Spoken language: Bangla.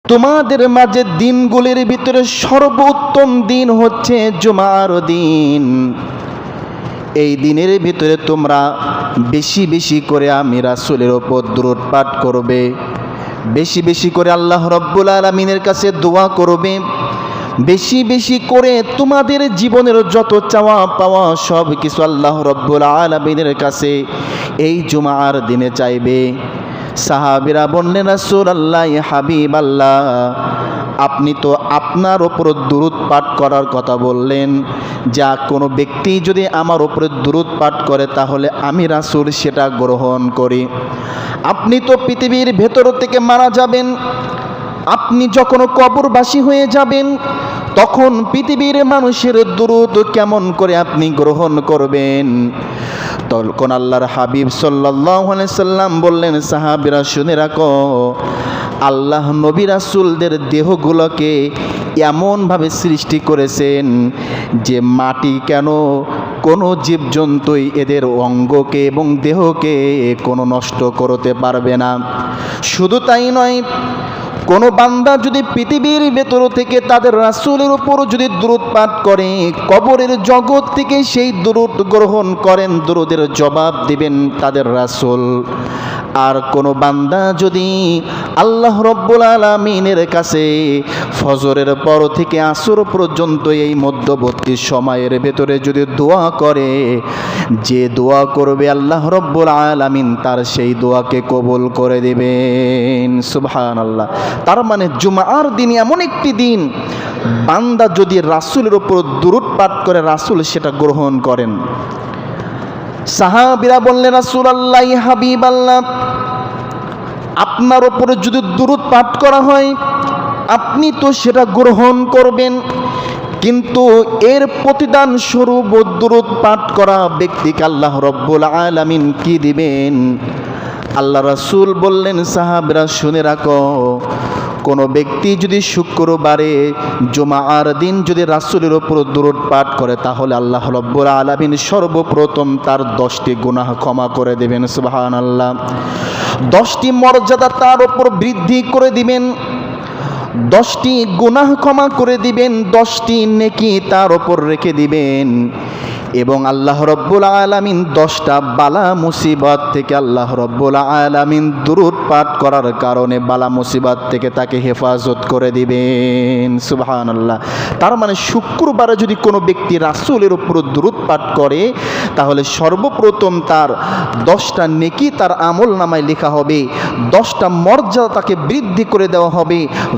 তোমাদের মাঝে দিনগুলির ভিতরে সর্বোত্তম দিন হচ্ছে জুমার দিন। এই দিনের ভিতরে তোমরা বেশি বেশি করে আমি রাসূলের উপর দুরূদ পাঠ করবে, বেশি বেশি করে আল্লাহ রাব্বুল আলামিনের কাছে দোয়া করবে, বেশি বেশি করে তোমাদের জীবনের যত চাওয়া পাওয়া সব কিছু আল্লাহ রাব্বুল আলামিনের কাছে এই জুমার দিনে চাইবে। সাহাবীরা বললেন, রাসূলুল্লাহ, হাবিবাল্লাহ, আপনি তো আপনার ওপর দুরূদ পাঠ করার কথা বললেন, যা কোনো ব্যক্তি যদি আমার ওপরে দুরূদ পাঠ করে তাহলে আমি রাসূল সেটা গ্রহণ করি। আপনি তো পৃথিবীর ভেতর থেকে মারা যাবেন, আপনি যখন কবরবাসী হয়ে যাবেন তখন পৃথিবীর মানুষের দুরূদ কেমন করে আপনি গ্রহণ করবেন? তখন আল্লাহর হাবিব সাল্লাল্লাহু আলাইহি সাল্লাম বললেন, সাহাবীরা শুনে রাখো, আল্লাহ নবী রাসূলদের দেহগুলোকে এমনভাবে সৃষ্টি করেছেন যে মাটি কেন কোনো জীবজন্তুই এদের অঙ্গকে এবং দেহকে কোনো নষ্ট করতে পারবে না। শুধু তাই নয়, কোনো বান্দা যদি পৃথিবীর ভেতর থেকে তাদের রাসূলের উপর যদি দুরূদ পাঠ করে, কবরের জগৎ থেকে সেই দুরূদ গ্রহণ করেন, দুরূদের জবাব দিবেন তাদের রাসূল। আর কোনো বান্দা যদি আল্লাহ রাব্বুল আলামিনের কাছে ফজরের পর থেকে আসর পর্যন্ত এই মধ্যবর্তী সময়ের ভেতরে যদি দোয়া করে, যে দোয়া করবে আল্লাহ রাব্বুল আলামিন তার সেই দোয়াকে কবুল করে দিবেন। সুবহানাল্লাহ। তার মানে জুমার দিন এমন একটি দিন, বান্দা যদি রাসূলের উপর দুরূদ পাঠ করে রাসূল সেটা গ্রহণ করেন। সাহাবীরা বললেন, রাসূলুল্লাহ, হাবিবাল্লাহ, আপনার উপরে যদি দুরূদ পাঠ করা হয় আপনি তো সেটা গ্রহণ করবেন, কিন্তু এর প্রতিদান স্বরূপ দুরূদ পাঠ করা ব্যক্তিকে আল্লাহ রাব্বুল আলামিন কি দিবেন? আল্লাহ রাসূল বললেন, সাহাবীরা শুনে রাখো, কোনো ব্যক্তি যদি শুক্রবারে জুমার দিন যদি রাসূলের উপর দুরূদ পাঠ করে তাহলে আল্লাহ রাব্বুল আলামিন সর্বপ্রথম তার 10টি গুনাহ ক্ষমা করে দেবেন। সুবহানাল্লাহ। 10টি মর্যাদা তার উপর বৃদ্ধি করে দিবেন, 10টি গুনাহ ক্ষমা করে দিবেন, 10টি নেকি তার উপর রেখে দিবেন, এবং আল্লাহ রাব্বুল আলামিন 10টা বালা মুসিবত থেকে আল্লাহ রাব্বুল আলামিন দুরূদ পাঠ করার কারণে বালা মুসিবত থেকে তাকে হেফাজত করে দিবেন। সুবহানাল্লাহ। তার মানে শুক্রবারে যদি কোনো ব্যক্তি রাসূলের উপর দুরূদ পাঠ করে তাহলে সর্বপ্রথম তার 10টা নেকি তার আমল নামায় লেখা হবে, 10টা মর্যাদা তাকে বৃদ্ধি করে দেওয়া হবে,